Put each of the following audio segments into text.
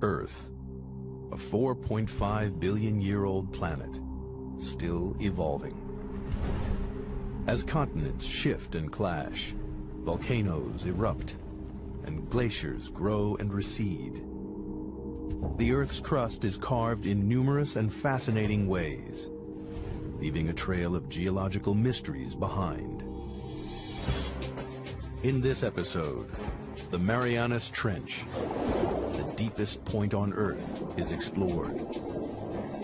Earth, a 4.5 billion-year-old planet, still evolving. As continents shift and clash, volcanoes erupt, and glaciers grow and recede, the Earth's crust is carved in numerous and fascinating ways, leaving a trail of geological mysteries behind. In this episode, the Marianas Trench, the deepest point on Earth, is explored.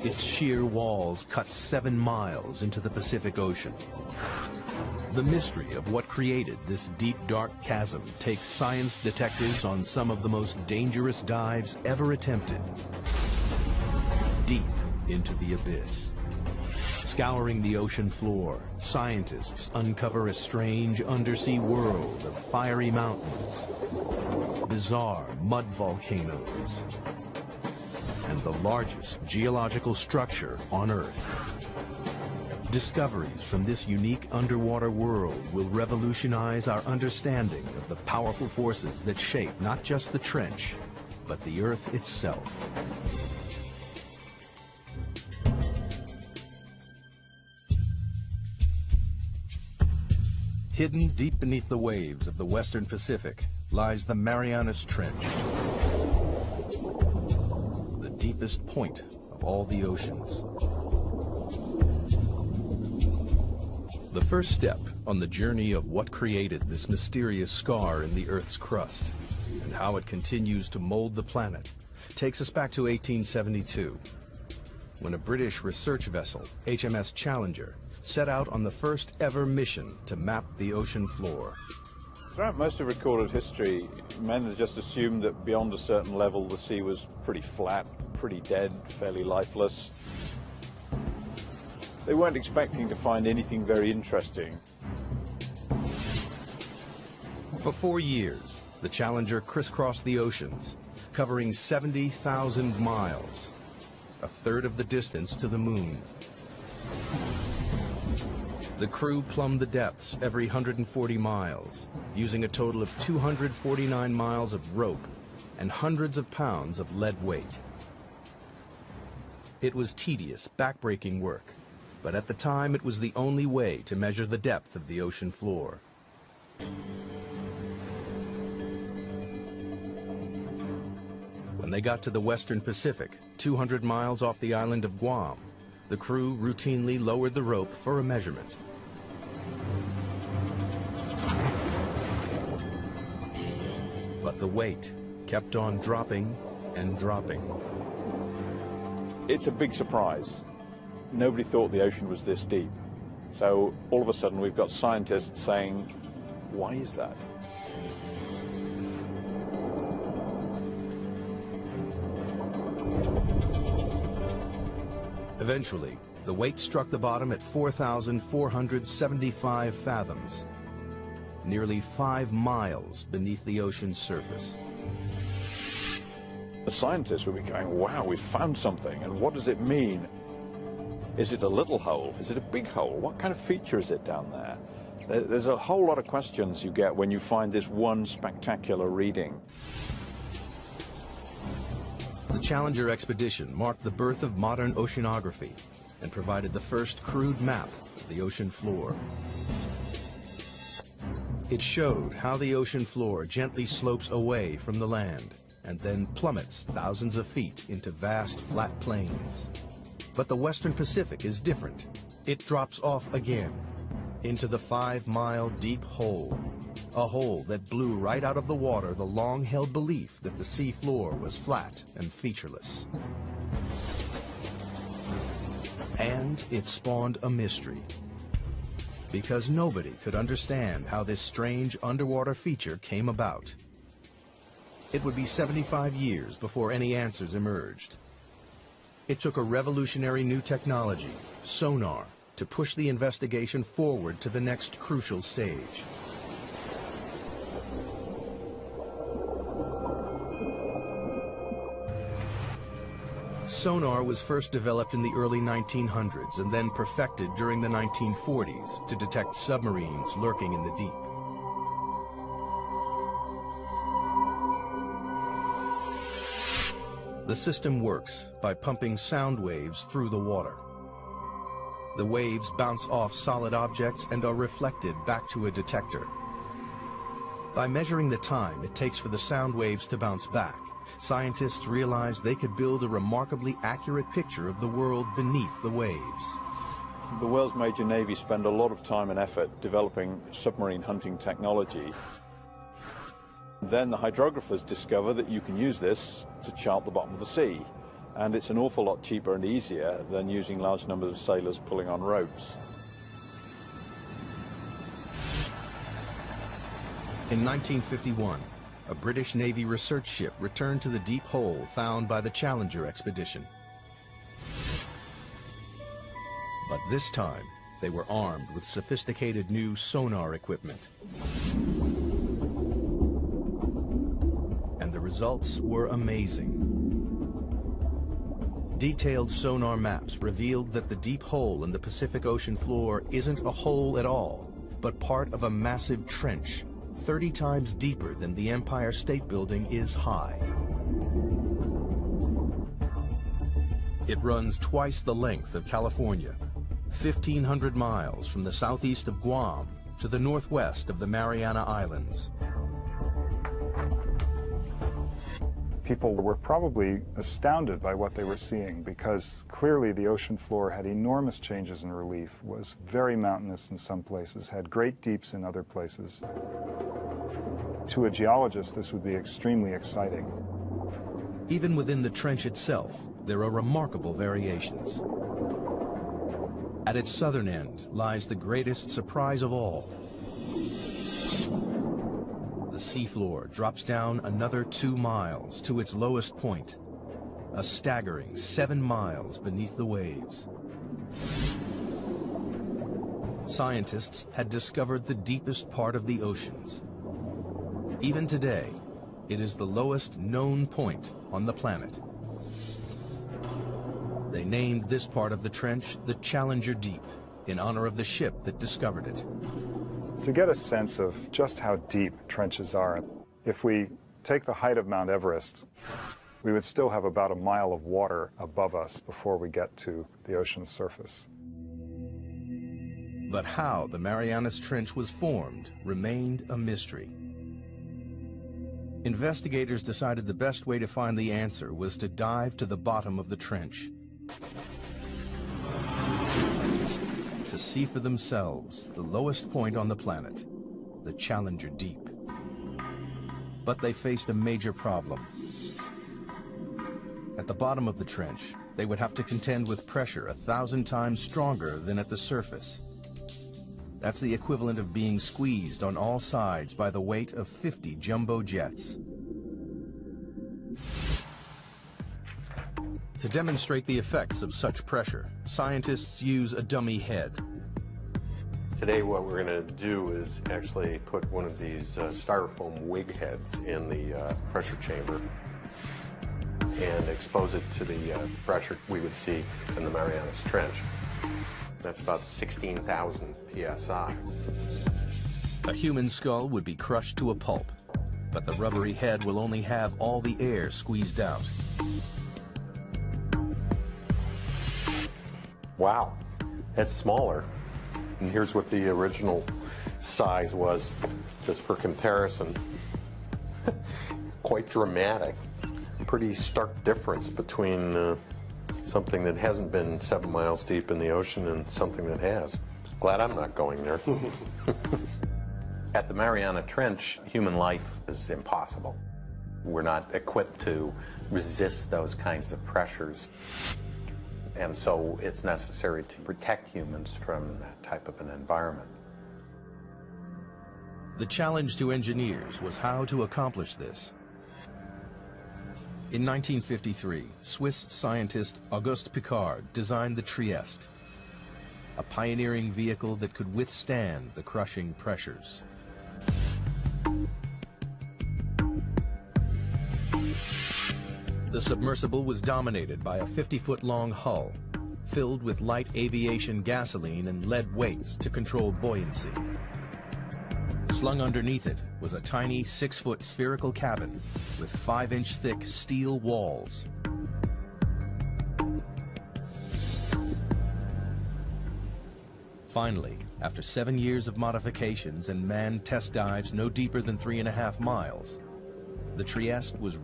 Its sheer walls cut 7 miles into the Pacific Ocean. The mystery of what created this deep, dark chasm takes science detectives on some of the most dangerous dives ever attempted. Deep into the abyss. Scouring the ocean floor, scientists uncover a strange undersea world of fiery mountains, bizarre mud volcanoes, and the largest geological structure on Earth. Discoveries from this unique underwater world will revolutionize our understanding of the powerful forces that shape not just the trench, but the Earth itself. Hidden deep beneath the waves of the Western Pacific lies the Marianas Trench, the deepest point of all the oceans. The first step on the journey of what created this mysterious scar in the Earth's crust and how it continues to mold the planet takes us back to 1872, when a British research vessel, HMS Challenger, set out on the first ever mission to map the ocean floor. Throughout most of recorded history, men had just assumed that beyond a certain level the sea was pretty flat, pretty dead, fairly lifeless. They weren't expecting to find anything very interesting. For 4 years, the Challenger crisscrossed the oceans, covering 70,000 miles, a third of the distance to the moon. The crew plumbed the depths every 140 miles, using a total of 249 miles of rope and hundreds of pounds of lead weight. It was tedious, backbreaking work, but at the time it was the only way to measure the depth of the ocean floor. When they got to the Western Pacific, 200 miles off the island of Guam, the crew routinely lowered the rope for a measurement. But the weight kept on dropping and dropping. It's a big surprise. Nobody thought the ocean was this deep. So all of a sudden we've got scientists saying, why is that? Eventually, the weight struck the bottom at 4,475 fathoms, nearly 5 miles beneath the ocean's surface. The scientists would be going, wow, we've found something, and what does it mean? Is it a little hole? Is it a big hole? What kind of feature is it down there? There's a whole lot of questions you get when you find this one spectacular reading. The Challenger expedition marked the birth of modern oceanography and provided the first crude map of the ocean floor. It showed how the ocean floor gently slopes away from the land and then plummets thousands of feet into vast flat plains. But the Western Pacific is different. It drops off again into the 5-mile deep hole, a hole that blew right out of the water the long-held belief that the sea floor was flat and featureless. And it spawned a mystery, because nobody could understand how this strange underwater feature came about. It would be 75 years before any answers emerged. It took a revolutionary new technology, sonar, to push the investigation forward to the next crucial stage. Sonar was first developed in the early 1900s and then perfected during the 1940s to detect submarines lurking in the deep. The system works by pumping sound waves through the water. The waves bounce off solid objects and are reflected back to a detector. By measuring the time it takes for the sound waves to bounce back, scientists realized they could build a remarkably accurate picture of the world beneath the waves. The world's major navies spend a lot of time and effort developing submarine hunting technology. Then the hydrographers discover that you can use this to chart the bottom of the sea, and it's an awful lot cheaper and easier than using large numbers of sailors pulling on ropes. In 1951, a British Navy research ship returned to the deep hole found by the Challenger expedition. But this time, they were armed with sophisticated new sonar equipment. And the results were amazing. Detailed sonar maps revealed that the deep hole in the Pacific Ocean floor isn't a hole at all, but part of a massive trench, 30 times deeper than the Empire State Building is high. It runs twice the length of California, 1,500 miles from the southeast of Guam to the northwest of the Mariana Islands. People were probably astounded by what they were seeing, because clearly the ocean floor had enormous changes in relief, was very mountainous in some places, had great deeps in other places. To a geologist, this would be extremely exciting. Even within the trench itself, there are remarkable variations. At its southern end lies the greatest surprise of all. The seafloor drops down another 2 miles to its lowest point, a staggering 7 miles beneath the waves. Scientists had discovered the deepest part of the oceans. Even today, it is the lowest known point on the planet. They named this part of the trench the Challenger Deep, in honor of the ship that discovered it. To get a sense of just how deep trenches are, if we take the height of Mount Everest, we would still have about a mile of water above us before we get to the ocean's surface. But how the Marianas Trench was formed remained a mystery. Investigators decided the best way to find the answer was to dive to the bottom of the trench, to see for themselves the lowest point on the planet, the Challenger Deep. But they faced a major problem. At the bottom of the trench, they would have to contend with pressure 1,000 times stronger than at the surface. That's the equivalent of being squeezed on all sides by the weight of 50 jumbo jets. To demonstrate the effects of such pressure, scientists use a dummy head. Today what we're going to do is actually put one of these styrofoam wig heads in the pressure chamber and expose it to the pressure we would see in the Marianas Trench. That's about 16,000 psi. A human skull would be crushed to a pulp, but the rubbery head will only have all the air squeezed out. Wow, that's smaller. And here's what the original size was, just for comparison. Quite dramatic. Pretty stark difference between something that hasn't been 7 miles deep in the ocean and something that has. Glad I'm not going there. At the Mariana Trench, human life is impossible. We're not equipped to resist those kinds of pressures. And so it's necessary to protect humans from that type of an environment. The challenge to engineers was how to accomplish this. In 1953, Swiss scientist Auguste Piccard designed the Trieste, a pioneering vehicle that could withstand the crushing pressures. The submersible was dominated by a 50-foot-long hull, filled with light aviation gasoline and lead weights to control buoyancy. Slung underneath it was a tiny 6-foot spherical cabin with 5-inch thick steel walls. Finally, after 7 years of modifications and manned test dives no deeper than 3.5 miles, the Trieste was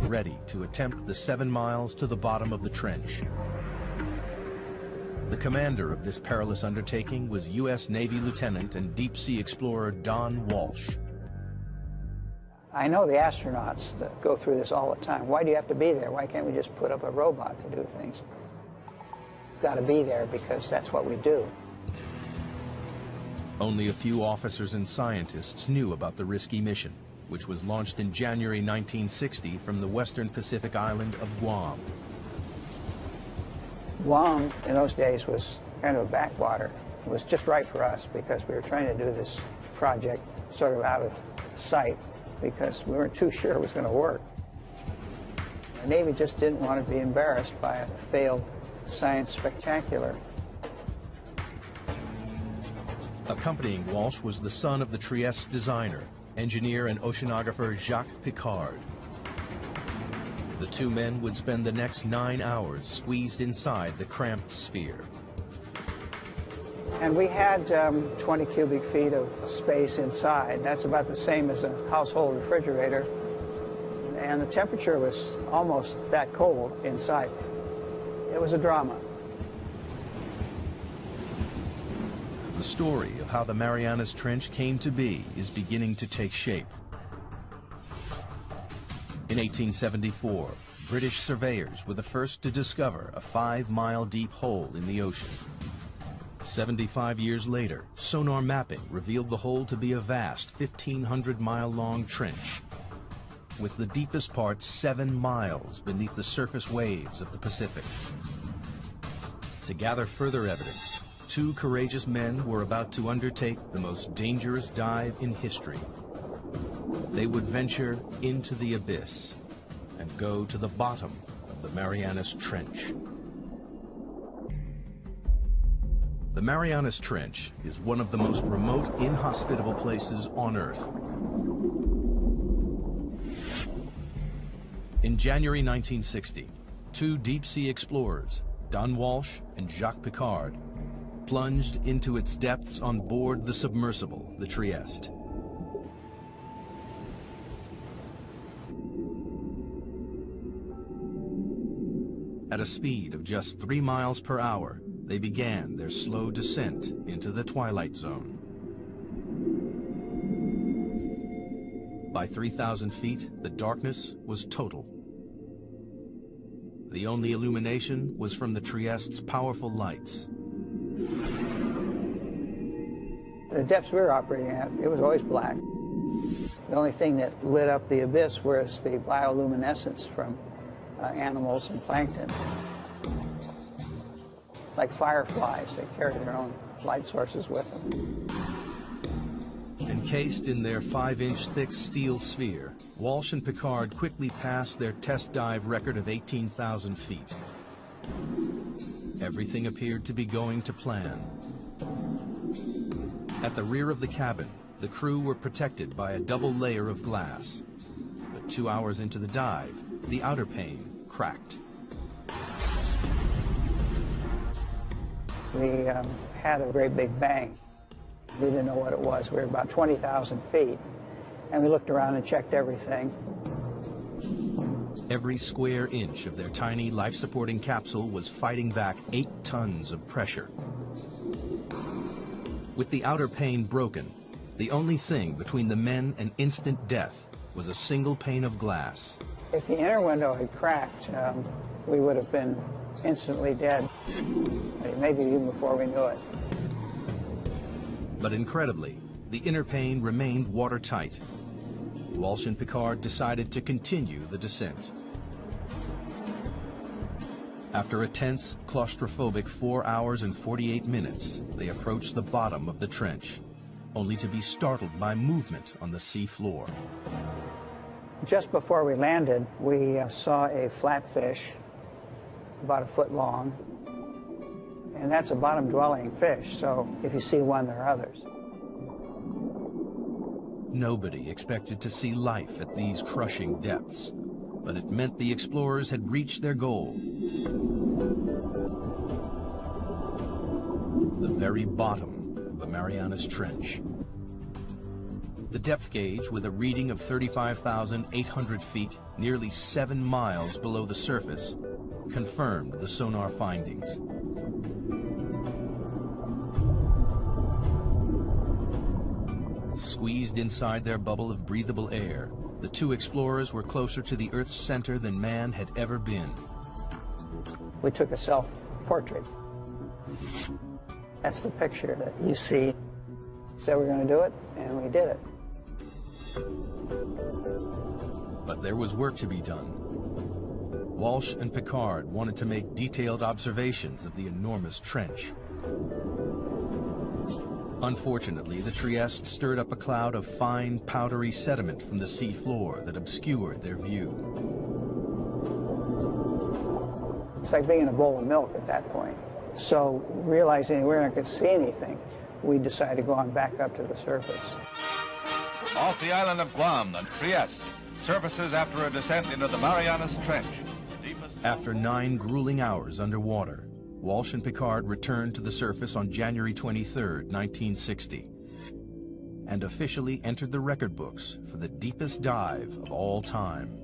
ready to attempt the 7 miles to the bottom of the trench. The commander of this perilous undertaking was U.S. Navy Lieutenant and deep-sea explorer Don Walsh. I know the astronauts that go through this all the time. Why do you have to be there? Why can't we just put up a robot to do things? Got to be there because that's what we do. Only a few officers and scientists knew about the risky mission, which was launched in January 1960 from the western Pacific island of Guam. Guam, in those days, was kind of a backwater. It was just right for us because we were trying to do this project sort of out of sight because we weren't too sure it was going to work. The Navy just didn't want to be embarrassed by a failed science spectacular. Accompanying Walsh was the son of the Trieste designer, engineer and oceanographer Jacques Piccard. The two men would spend the next 9 hours squeezed inside the cramped sphere. And we had 20 cubic feet of space inside. That's about the same as a household refrigerator. And the temperature was almost that cold inside. It was a drama. The story of how the Marianas Trench came to be is beginning to take shape. In 1874, British surveyors were the first to discover a 5-mile deep hole in the ocean. 75 years later, sonar mapping revealed the hole to be a vast 1,500-mile-long trench, with the deepest part 7 miles beneath the surface waves of the Pacific. To gather further evidence, 2 courageous men were about to undertake the most dangerous dive in history. They would venture into the abyss and go to the bottom of the Marianas Trench. The Marianas Trench is one of the most remote, inhospitable places on Earth. In January 1960, 2 deep-sea explorers, Don Walsh and Jacques Piccard, plunged into its depths on board the submersible, the Trieste. At a speed of just 3 miles per hour, they began their slow descent into the twilight zone. By 3,000 feet, the darkness was total. The only illumination was from the Trieste's powerful lights. The depths we were operating at, it was always black. The only thing that lit up the abyss was the bioluminescence from animals and plankton. Like fireflies, they carry their own light sources with them. Encased in their 5-inch thick steel sphere, Walsh and Piccard quickly passed their test dive record of 18,000 feet. Everything appeared to be going to plan. At the rear of the cabin, the crew were protected by a double layer of glass. But 2 hours into the dive, the outer pane cracked. We had a great big bang. We didn't know what it was. We were about 20,000 feet, and we looked around and checked everything. Every square inch of their tiny life-supporting capsule was fighting back 8 tons of pressure. With the outer pane broken, the only thing between the men and instant death was a single pane of glass. If the inner window had cracked, we would have been instantly dead, maybe even before we knew it. But incredibly, the inner pane remained watertight. Walsh and Piccard decided to continue the descent. After a tense, claustrophobic 4 hours and 48 minutes, they approached the bottom of the trench, only to be startled by movement on the sea floor. Just before we landed, we saw a flatfish about 1 foot long, and that's a bottom-dwelling fish, so if you see one, there are others. Nobody expected to see life at these crushing depths, but it meant the explorers had reached their goal. The very bottom of the Marianas Trench. The depth gauge, with a reading of 35,800 feet, nearly 7 miles below the surface, confirmed the sonar findings. Squeezed inside their bubble of breathable air, the two explorers were closer to the Earth's center than man had ever been. We took a self-portrait. That's the picture that you see. Said we're going to do it, and we did it. But there was work to be done. Walsh and Picard wanted to make detailed observations of the enormous trench. Unfortunately, the Trieste stirred up a cloud of fine, powdery sediment from the sea floor that obscured their view. It's like being in a bowl of milk at that point. So, realizing we weren't going to see anything, we decided to go on back up to the surface. Off the island of Guam, the Trieste surfaces after a descent into the Marianas Trench. After 9 grueling hours underwater, Walsh and Picard returned to the surface on January 23, 1960, and officially entered the record books for the deepest dive of all time.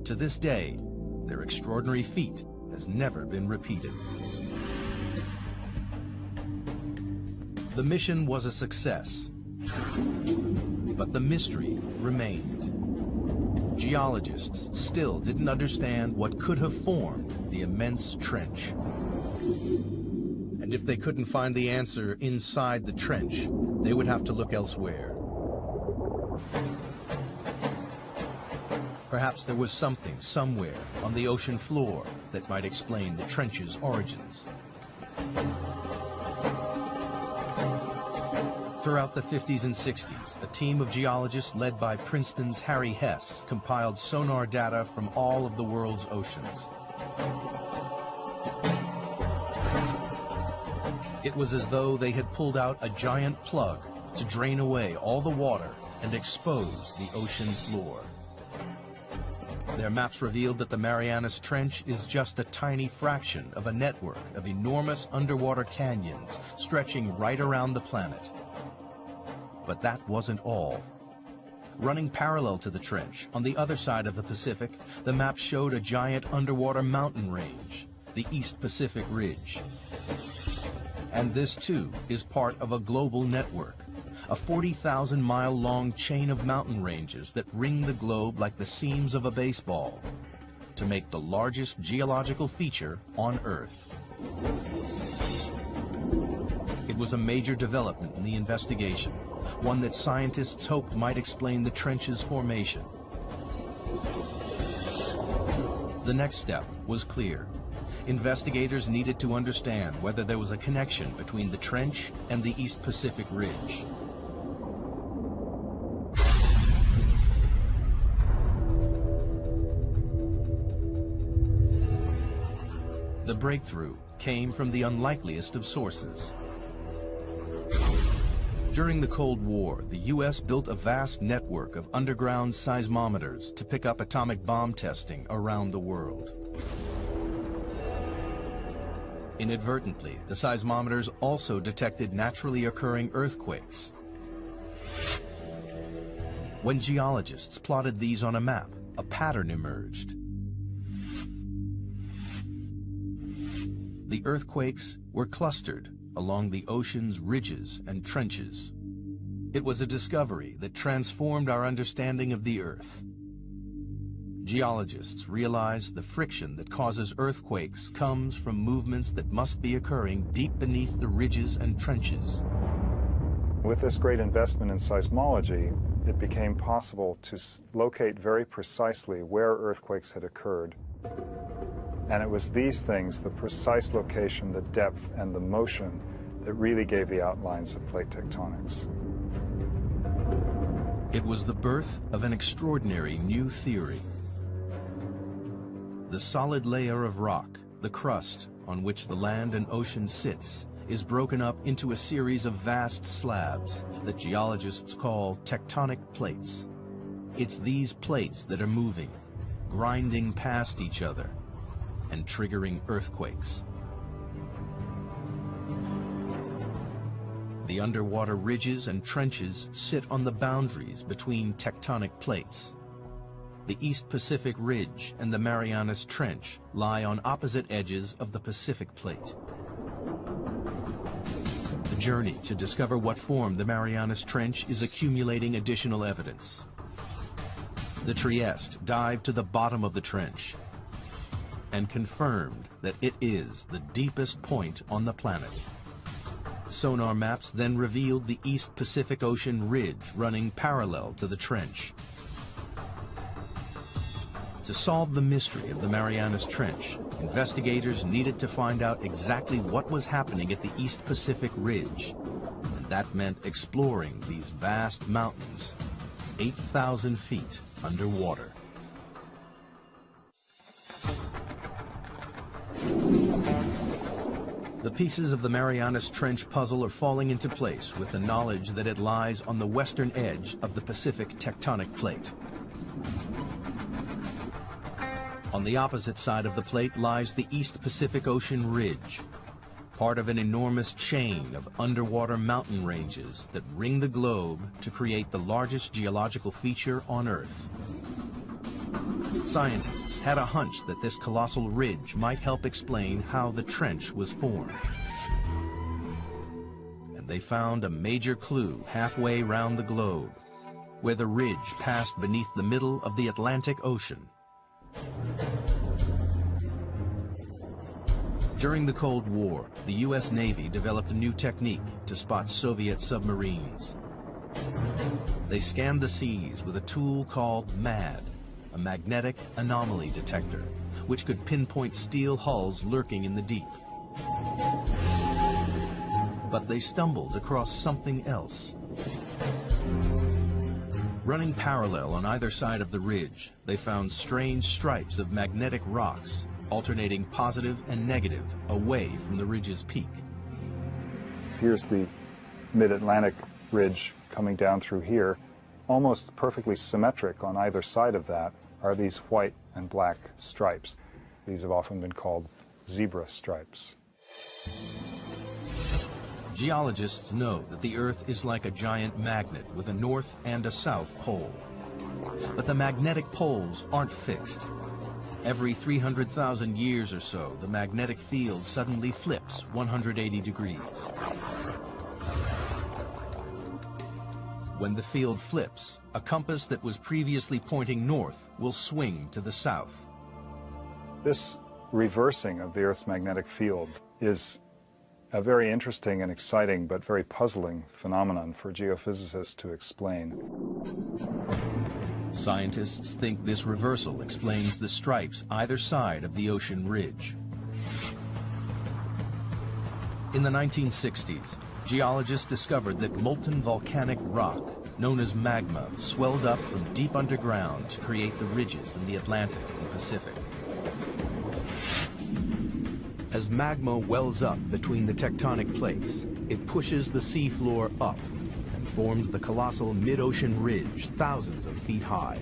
To this day, their extraordinary feat has never been repeated. The mission was a success, but the mystery remained. Geologists still didn't understand what could have formed the immense trench. And if they couldn't find the answer inside the trench, they would have to look elsewhere. Perhaps there was something somewhere on the ocean floor that might explain the trench's origins. Throughout the 50s and 60s, a team of geologists led by Princeton's Harry Hess compiled sonar data from all of the world's oceans. It was as though they had pulled out a giant plug to drain away all the water and expose the ocean floor. Their maps revealed that the Marianas Trench is just a tiny fraction of a network of enormous underwater canyons stretching right around the planet. But that wasn't all. Running parallel to the trench, on the other side of the Pacific, the map showed a giant underwater mountain range, the East Pacific Ridge. And this, too, is part of a global network, a 40,000-mile-long chain of mountain ranges that ring the globe like the seams of a baseball, to make the largest geological feature on Earth. It was a major development in the investigation, one that scientists hoped might explain the trench's formation. The next step was clear. Investigators needed to understand whether there was a connection between the trench and the East Pacific Ridge. The breakthrough came from the unlikeliest of sources. During the Cold War, the U.S. built a vast network of underground seismometers to pick up atomic bomb testing around the world. Inadvertently, the seismometers also detected naturally occurring earthquakes. When geologists plotted these on a map, a pattern emerged. The earthquakes were clustered along the ocean's ridges and trenches. It was a discovery that transformed our understanding of the Earth. Geologists realized the friction that causes earthquakes comes from movements that must be occurring deep beneath the ridges and trenches. With this great investment in seismology, it became possible to locate very precisely where earthquakes had occurred. And it was these things, the precise location, the depth, and the motion, that really gave the outlines of plate tectonics. It was the birth of an extraordinary new theory. The solid layer of rock, the crust on which the land and ocean sits, is broken up into a series of vast slabs that geologists call tectonic plates. It's these plates that are moving, grinding past each other, and triggering earthquakes. The underwater ridges and trenches sit on the boundaries between tectonic plates. The East Pacific Ridge and the Marianas Trench lie on opposite edges of the Pacific Plate. The journey to discover what formed the Marianas Trench is accumulating additional evidence. The Trieste dived to the bottom of the trench and confirmed that it is the deepest point on the planet. Sonar maps then revealed the East Pacific Ocean ridge running parallel to the trench. To solve the mystery of the Marianas Trench, investigators needed to find out exactly what was happening at the East Pacific Ridge, and that meant exploring these vast mountains, 8,000 feet underwater. The pieces of the Marianas Trench puzzle are falling into place with the knowledge that it lies on the western edge of the Pacific tectonic plate. On the opposite side of the plate lies the East Pacific Ocean Ridge, part of an enormous chain of underwater mountain ranges that ring the globe to create the largest geological feature on Earth. Scientists had a hunch that this colossal ridge might help explain how the trench was formed. And they found a major clue halfway round the globe, where the ridge passed beneath the middle of the Atlantic Ocean. During the Cold War, the U.S. Navy developed a new technique to spot Soviet submarines. They scanned the seas with a tool called MAD, a magnetic anomaly detector, which could pinpoint steel hulls lurking in the deep. But they stumbled across something else. Running parallel on either side of the ridge, they found strange stripes of magnetic rocks, alternating positive and negative away from the ridge's peak. Here's the mid-Atlantic ridge coming down through here. Almost perfectly symmetric on either side of that are these white and black stripes. These have often been called zebra stripes. Geologists know that the Earth is like a giant magnet with a north and a south pole. But the magnetic poles aren't fixed. Every 300,000 years or so, the magnetic field suddenly flips 180 degrees. When the field flips, a compass that was previously pointing north will swing to the south. This reversing of the Earth's magnetic field is a very interesting and exciting but very puzzling phenomenon for geophysicists to explain. Scientists think this reversal explains the stripes either side of the ocean ridge. In the 1960s, geologists discovered that molten volcanic rock, known as magma, swelled up from deep underground to create the ridges in the Atlantic and Pacific. As magma wells up between the tectonic plates, it pushes the seafloor up and forms the colossal mid-ocean ridge thousands of feet high.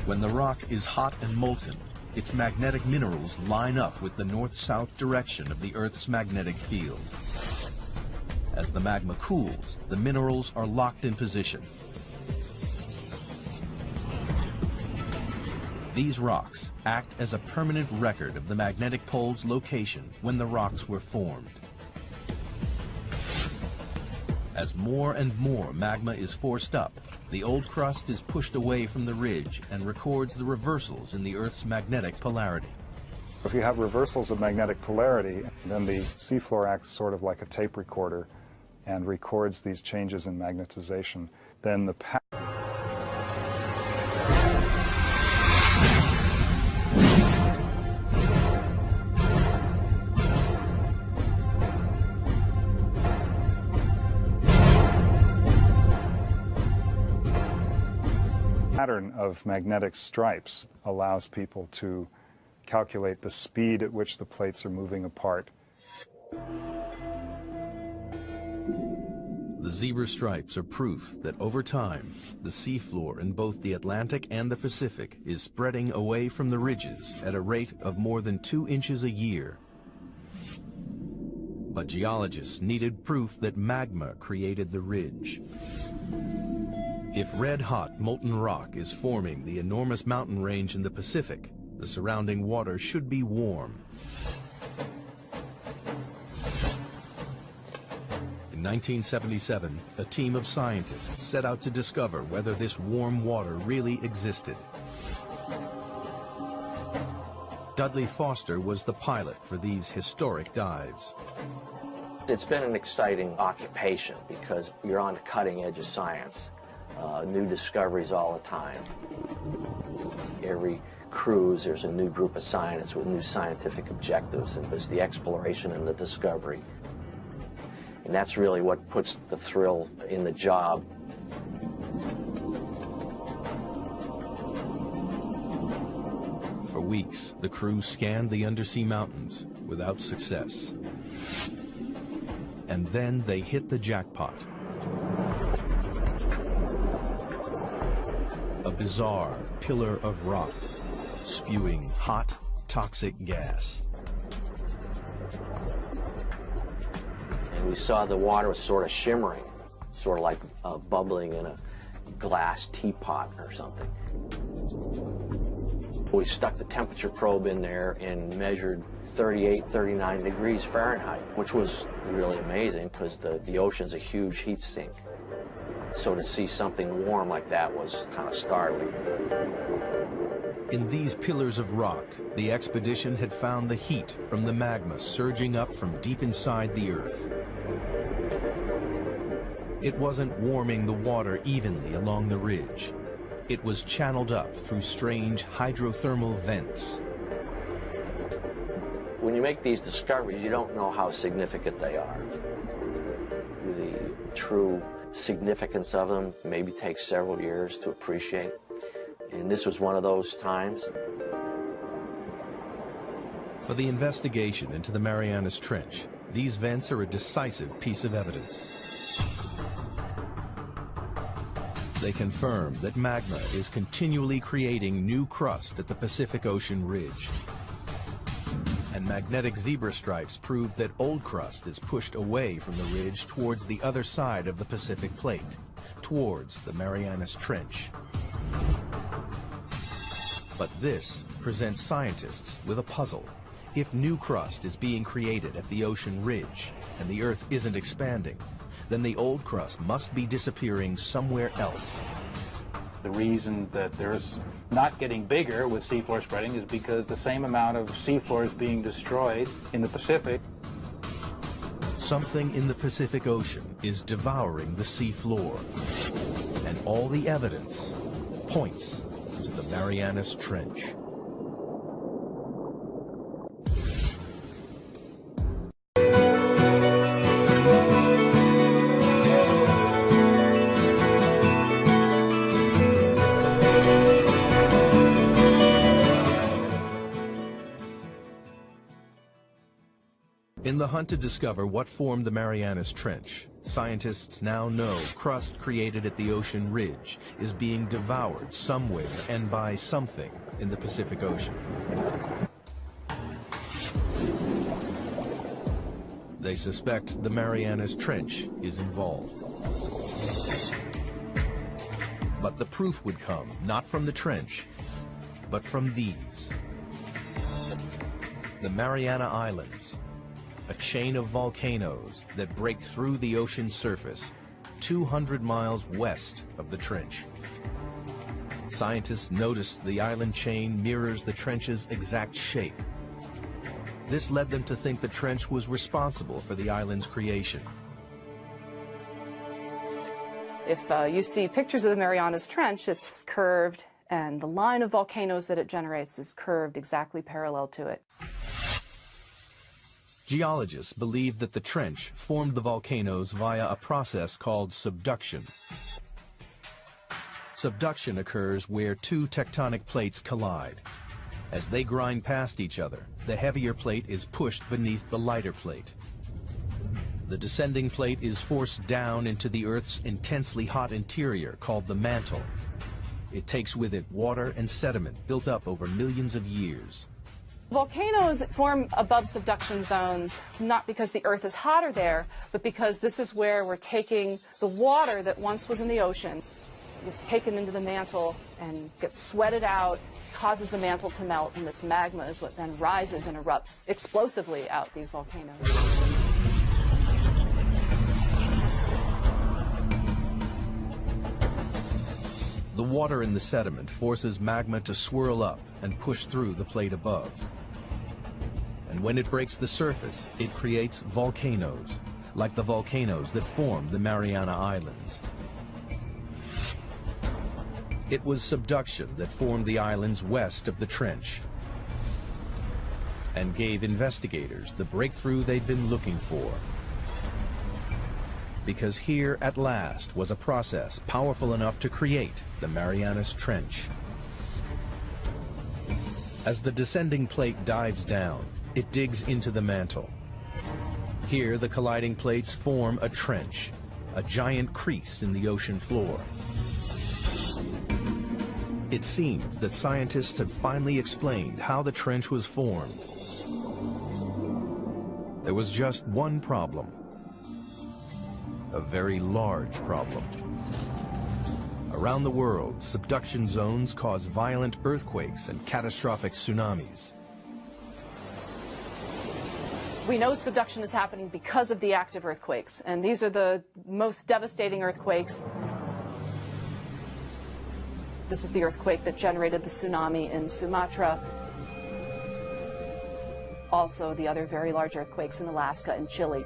When the rock is hot and molten, its magnetic minerals line up with the north-south direction of the Earth's magnetic field. As the magma cools, the minerals are locked in position. These rocks act as a permanent record of the magnetic pole's location when the rocks were formed. As more and more magma is forced up, the old crust is pushed away from the ridge and records the reversals in the Earth's magnetic polarity. If you have reversals of magnetic polarity, then the seafloor acts sort of like a tape recorder and records these changes in magnetization. Then the pattern of magnetic stripes allows people to calculate the speed at which the plates are moving apart. The zebra stripes are proof that over time, the seafloor in both the Atlantic and the Pacific is spreading away from the ridges at a rate of more than 2 inches a year. But geologists needed proof that magma created the ridge. If red-hot molten rock is forming the enormous mountain range in the Pacific, the surrounding water should be warm. In 1977, a team of scientists set out to discover whether this warm water really existed. Dudley Foster was the pilot for these historic dives. It's been an exciting occupation because you're on the cutting edge of science. New discoveries all the time. Every cruise, there's a new group of scientists with new scientific objectives, and there's the exploration and the discovery. And that's really what puts the thrill in the job. For weeks, the crew scanned the undersea mountains without success. And then they hit the jackpot. A bizarre pillar of rock, spewing hot, toxic gas. And we saw the water was sort of shimmering, sort of like bubbling in a glass teapot or something. We stuck the temperature probe in there and measured 38, 39 degrees Fahrenheit, which was really amazing because the ocean's a huge heat sink. So to see something warm like that was kind of startling. In these pillars of rock, the expedition had found the heat from the magma surging up from deep inside the Earth. It wasn't warming the water evenly along the ridge. It was channeled up through strange hydrothermal vents. When you make these discoveries, you don't know how significant they are. The true significance of them maybe takes several years to appreciate. And this was one of those times. For the investigation into the Marianas Trench, these vents are a decisive piece of evidence. They confirm that magma is continually creating new crust at the Pacific Ocean ridge. And magnetic zebra stripes prove that old crust is pushed away from the ridge towards the other side of the Pacific Plate, towards the Marianas Trench. But this presents scientists with a puzzle. If new crust is being created at the ocean ridge and the Earth isn't expanding, then the old crust must be disappearing somewhere else. The reason that there's not getting bigger with seafloor spreading is because the same amount of seafloor is being destroyed in the Pacific. Something in the Pacific Ocean is devouring the seafloor, and all the evidence points to the Marianas Trench. In the hunt to discover what formed the Marianas Trench, scientists now know crust created at the ocean ridge is being devoured somewhere and by something in the Pacific Ocean. They suspect the Marianas Trench is involved. But the proof would come not from the trench, but from these. The Mariana Islands, a chain of volcanoes that break through the ocean surface 200 miles west of the trench. Scientists noticed the island chain mirrors the trench's exact shape. This led them to think the trench was responsible for the island's creation. If you see pictures of the Marianas Trench, it's curved, and the line of volcanoes that it generates is curved exactly parallel to it. Geologists believe that the trench formed the volcanoes via a process called subduction. Subduction occurs where two tectonic plates collide. As they grind past each other, the heavier plate is pushed beneath the lighter plate. The descending plate is forced down into the Earth's intensely hot interior called the mantle. It takes with it water and sediment built up over millions of years. Volcanoes form above subduction zones, not because the Earth is hotter there, but because this is where we're taking the water that once was in the ocean. It's taken into the mantle and gets sweated out, causes the mantle to melt, and this magma is what then rises and erupts explosively out these volcanoes. The water in the sediment forces magma to swirl up and push through the plate above. And when it breaks the surface, it creates volcanoes, like the volcanoes that form the Mariana Islands. It was subduction that formed the islands west of the trench and gave investigators the breakthrough they'd been looking for. Because here, at last, was a process powerful enough to create the Marianas Trench. As the descending plate dives down, it digs into the mantle. Here, the colliding plates form a trench, a giant crease in the ocean floor. It seemed that scientists had finally explained how the trench was formed. There was just one problem. A very large problem. Around the world, subduction zones cause violent earthquakes and catastrophic tsunamis. We know subduction is happening because of the active earthquakes, and these are the most devastating earthquakes. This is the earthquake that generated the tsunami in Sumatra. Also, the other very large earthquakes in Alaska and Chile.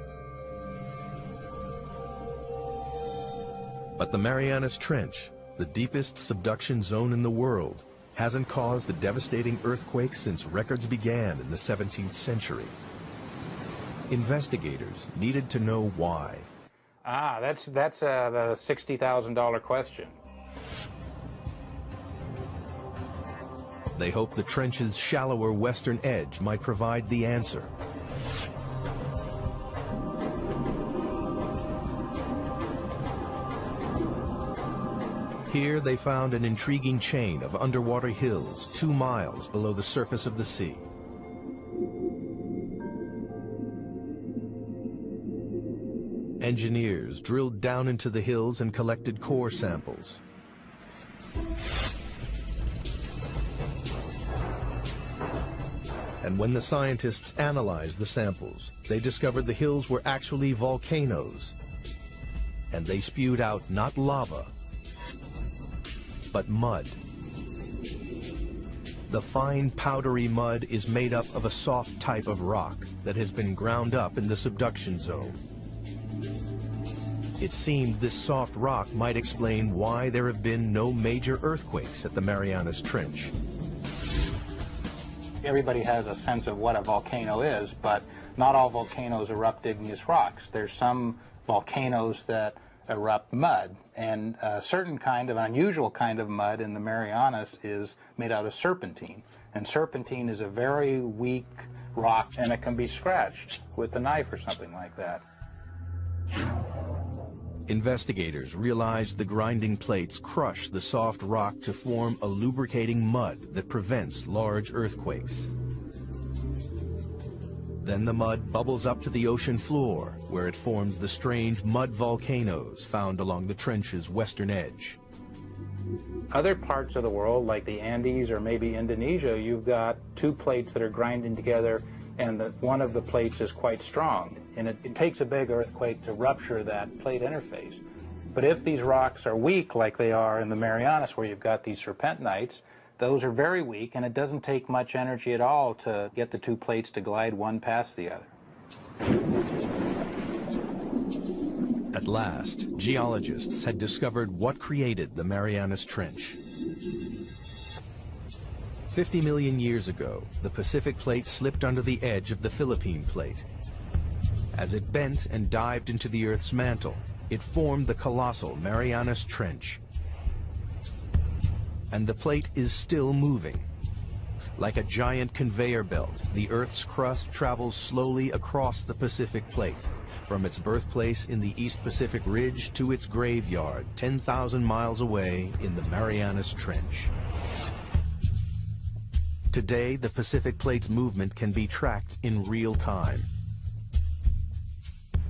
But the Marianas Trench, the deepest subduction zone in the world, hasn't caused the devastating earthquakes since records began in the 17th century. Investigators needed to know why. That's the $60,000 question. They hoped the trench's shallower western edge might provide the answer. Here they found an intriguing chain of underwater hills 2 miles below the surface of the sea. Engineers drilled down into the hills and collected core samples. And when the scientists analyzed the samples, they discovered the hills were actually volcanoes. And they spewed out not lava, but mud. The fine powdery mud is made up of a soft type of rock that has been ground up in the subduction zone. It seemed this soft rock might explain why there have been no major earthquakes at the Marianas Trench. Everybody has a sense of what a volcano is, but not all volcanoes erupt igneous rocks. There's some volcanoes that erupt mud, and a certain kind of unusual kind of mud in the Marianas is made out of serpentine. And serpentine is a very weak rock, and it can be scratched with a knife or something like that. Investigators realized the grinding plates crush the soft rock to form a lubricating mud that prevents large earthquakes. Then the mud bubbles up to the ocean floor, where it forms the strange mud volcanoes found along the trench's western edge. Other parts of the world, like the Andes or maybe Indonesia, you've got two plates that are grinding together, and one of the plates is quite strong. And it takes a big earthquake to rupture that plate interface. But if these rocks are weak, like they are in the Marianas, where you've got these serpentinites, those are very weak, and it doesn't take much energy at all to get the two plates to glide one past the other. At last, geologists had discovered what created the Marianas Trench. 50 million years ago, the Pacific Plate slipped under the edge of the Philippine Plate. As it bent and dived into the Earth's mantle, it formed the colossal Marianas Trench. and the plate is still moving. Like a giant conveyor belt, the Earth's crust travels slowly across the Pacific plate, from its birthplace in the East Pacific Ridge to its graveyard 10,000 miles away in the Marianas Trench. Today, the Pacific Plate's movement can be tracked in real time.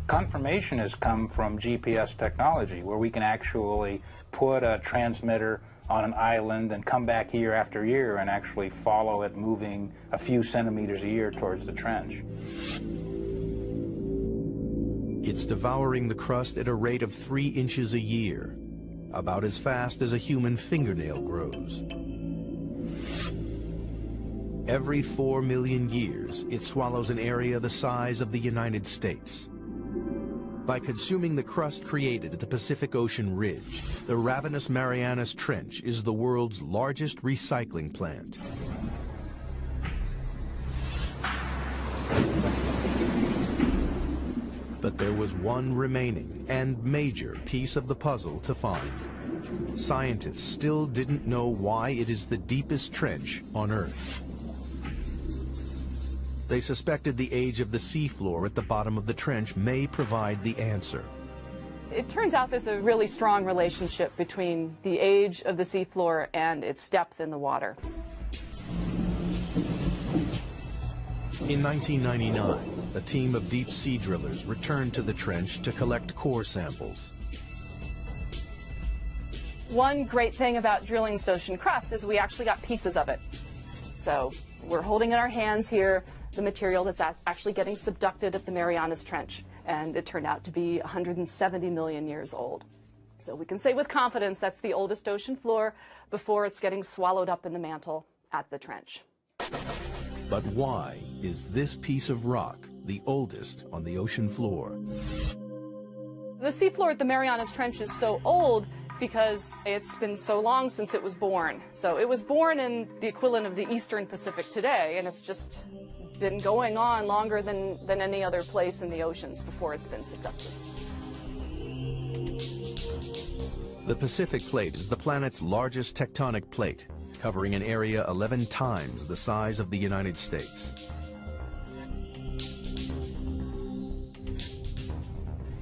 Confirmation has come from GPS technology, where we can actually put a transmitter on an island and come back year after year and actually follow it moving a few centimeters a year towards the trench. It's devouring the crust at a rate of 3 inches a year, about as fast as a human fingernail grows. Every 4 million years, it swallows an area the size of the United States. By consuming the crust created at the Pacific Ocean ridge, the ravenous Marianas Trench is the world's largest recycling plant. But there was one remaining and major piece of the puzzle to find. Scientists still didn't know why it is the deepest trench on Earth. They suspected the age of the seafloor at the bottom of the trench may provide the answer. It turns out there's a really strong relationship between the age of the seafloor and its depth in the water. In 1999, a team of deep sea drillers returned to the trench to collect core samples. One great thing about drilling this ocean crust is we actually got pieces of it. So we're holding in our hands here the material that's actually getting subducted at the Marianas Trench, and it turned out to be 170 million years old. So we can say with confidence that's the oldest ocean floor before it's getting swallowed up in the mantle at the trench. But why is this piece of rock the oldest on the ocean floor? The seafloor at the Marianas Trench is so old because it's been so long since it was born. So it was born in the equivalent of the Eastern Pacific today, and it's just been going on longer than any other place in the oceans before it's been subducted. The Pacific Plate is the planet's largest tectonic plate, covering an area 11 times the size of the United States.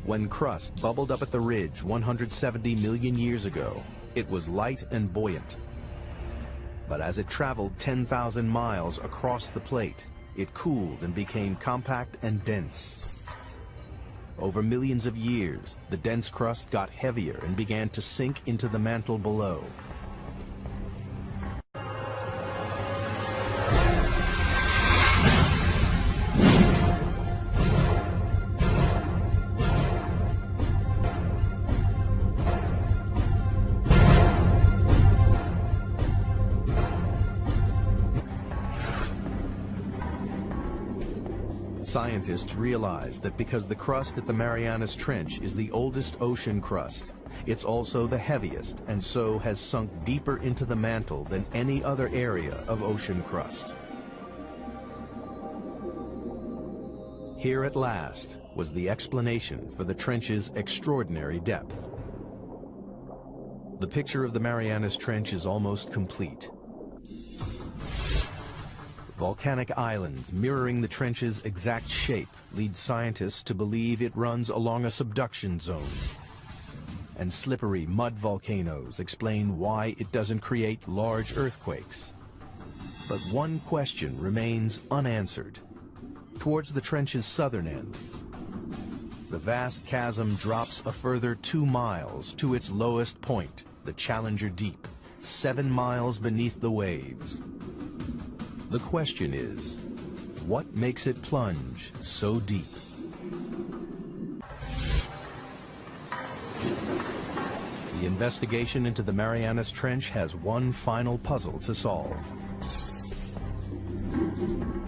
When crust bubbled up at the ridge 170 million years ago, it was light and buoyant. But as it traveled 10,000 miles across the plate, it cooled and became compact and dense. Over millions of years, the dense crust got heavier and began to sink into the mantle below. Scientists realized that because the crust at the Marianas Trench is the oldest ocean crust, it's also the heaviest and so has sunk deeper into the mantle than any other area of ocean crust. Here at last was the explanation for the trench's extraordinary depth. The picture of the Marianas Trench is almost complete. Volcanic islands mirroring the trench's exact shape lead scientists to believe it runs along a subduction zone. And slippery mud volcanoes explain why it doesn't create large earthquakes. But one question remains unanswered. Towards the trench's southern end, the vast chasm drops a further 2 miles to its lowest point, the Challenger Deep, 7 miles beneath the waves. The question is, what makes it plunge so deep? The investigation into the Marianas Trench has one final puzzle to solve.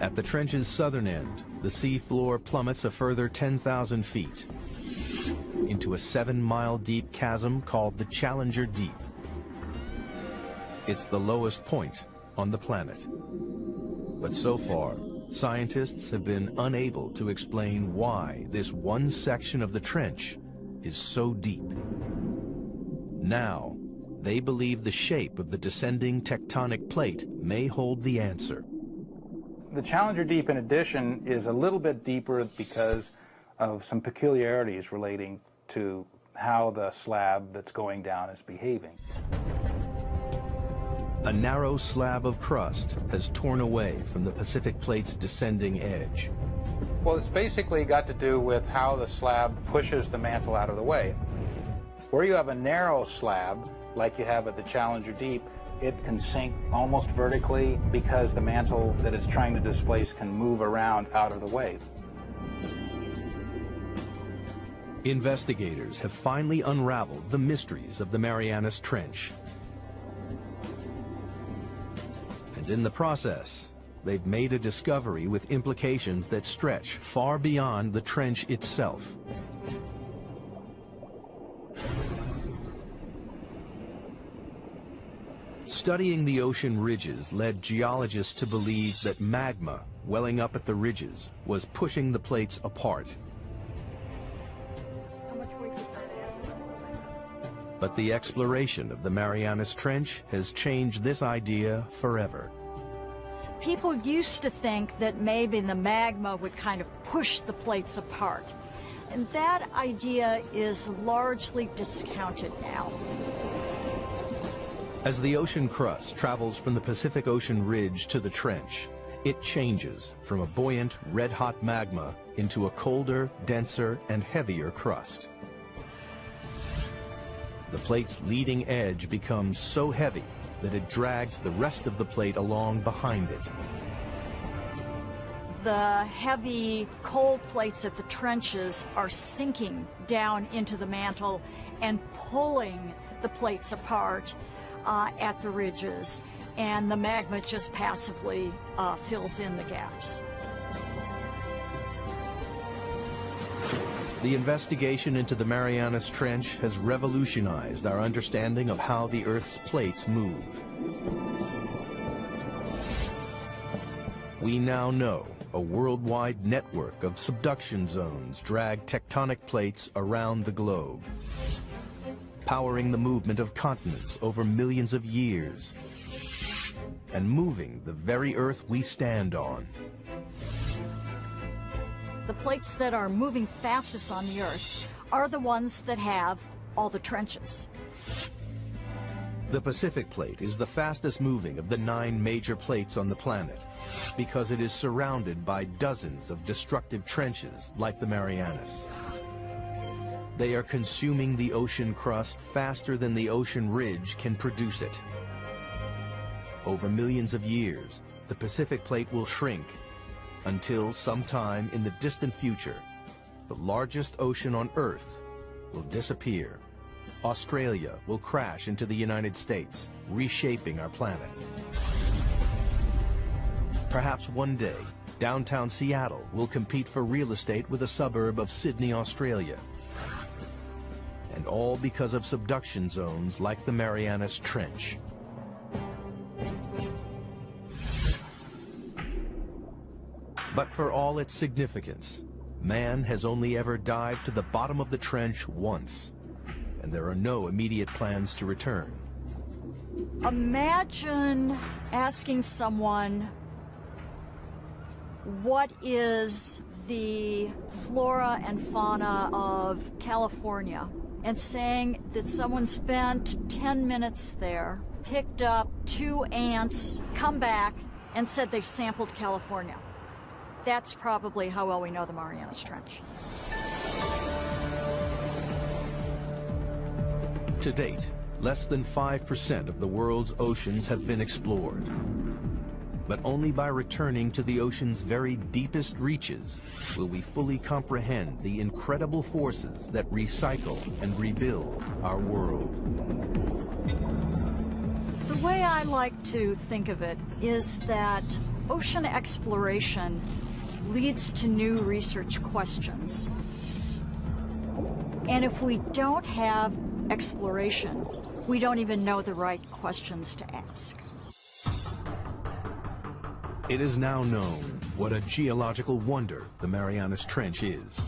At the trench's southern end, the sea floor plummets a further 10,000 feet into a 7-mile deep chasm called the Challenger Deep. It's the lowest point on the planet. But so far, scientists have been unable to explain why this one section of the trench is so deep. Now, They believe the shape of the descending tectonic plate may hold the answer. The Challenger Deep, in addition, is a little bit deeper because of some peculiarities relating to how the slab that's going down is behaving. A narrow slab of crust has torn away from the Pacific Plate's descending edge. Well, it's basically got to do with how the slab pushes the mantle out of the way. Where you have a narrow slab, like you have at the Challenger Deep, it can sink almost vertically because the mantle that it's trying to displace can move around out of the way. Investigators have finally unraveled the mysteries of the Marianas Trench. And in the process, they've made a discovery with implications that stretch far beyond the trench itself. Studying the ocean ridges led geologists to believe that magma welling up at the ridges was pushing the plates apart. But the exploration of the Marianas Trench has changed this idea forever. People used to think that maybe the magma would kind of push the plates apart. And that idea is largely discounted now. As the ocean crust travels from the Pacific Ocean ridge to the trench, it changes from a buoyant, red-hot magma into a colder, denser, and heavier crust. The plate's leading edge becomes so heavy that it drags the rest of the plate along behind it. The heavy, cold plates at the trenches are sinking down into the mantle and pulling the plates apart at the ridges, and the magma just passively fills in the gaps. The investigation into the Marianas Trench has revolutionized our understanding of how the Earth's plates move. We now know a worldwide network of subduction zones drag tectonic plates around the globe, powering the movement of continents over millions of years, and moving the very Earth we stand on. The plates that are moving fastest on the Earth are the ones that have all the trenches. The Pacific Plate is the fastest moving of the 9 major plates on the planet because it is surrounded by dozens of destructive trenches like the Marianas. They are consuming the ocean crust faster than the ocean ridge can produce it. Over millions of years, the Pacific Plate will shrink until sometime in the distant future, the largest ocean on Earth will disappear. Australia will crash into the United States, reshaping our planet. Perhaps one day, downtown Seattle will compete for real estate with a suburb of Sydney, Australia. And all because of subduction zones like the Marianas Trench. But for all its significance, man has only ever dived to the bottom of the trench once, and there are no immediate plans to return. Imagine asking someone, what is the flora and fauna of California? And saying that someone spent 10 minutes there, picked up 2 ants, come back, and said they sampled California. That's probably how well we know the Marianas Trench. To date, less than 5% of the world's oceans have been explored. But only by returning to the ocean's very deepest reaches will we fully comprehend the incredible forces that recycle and rebuild our world. The way I like to think of it is that ocean exploration leads to new research questions. And if we don't have exploration, we don't even know the right questions to ask. It is now known what a geological wonder the Marianas Trench is.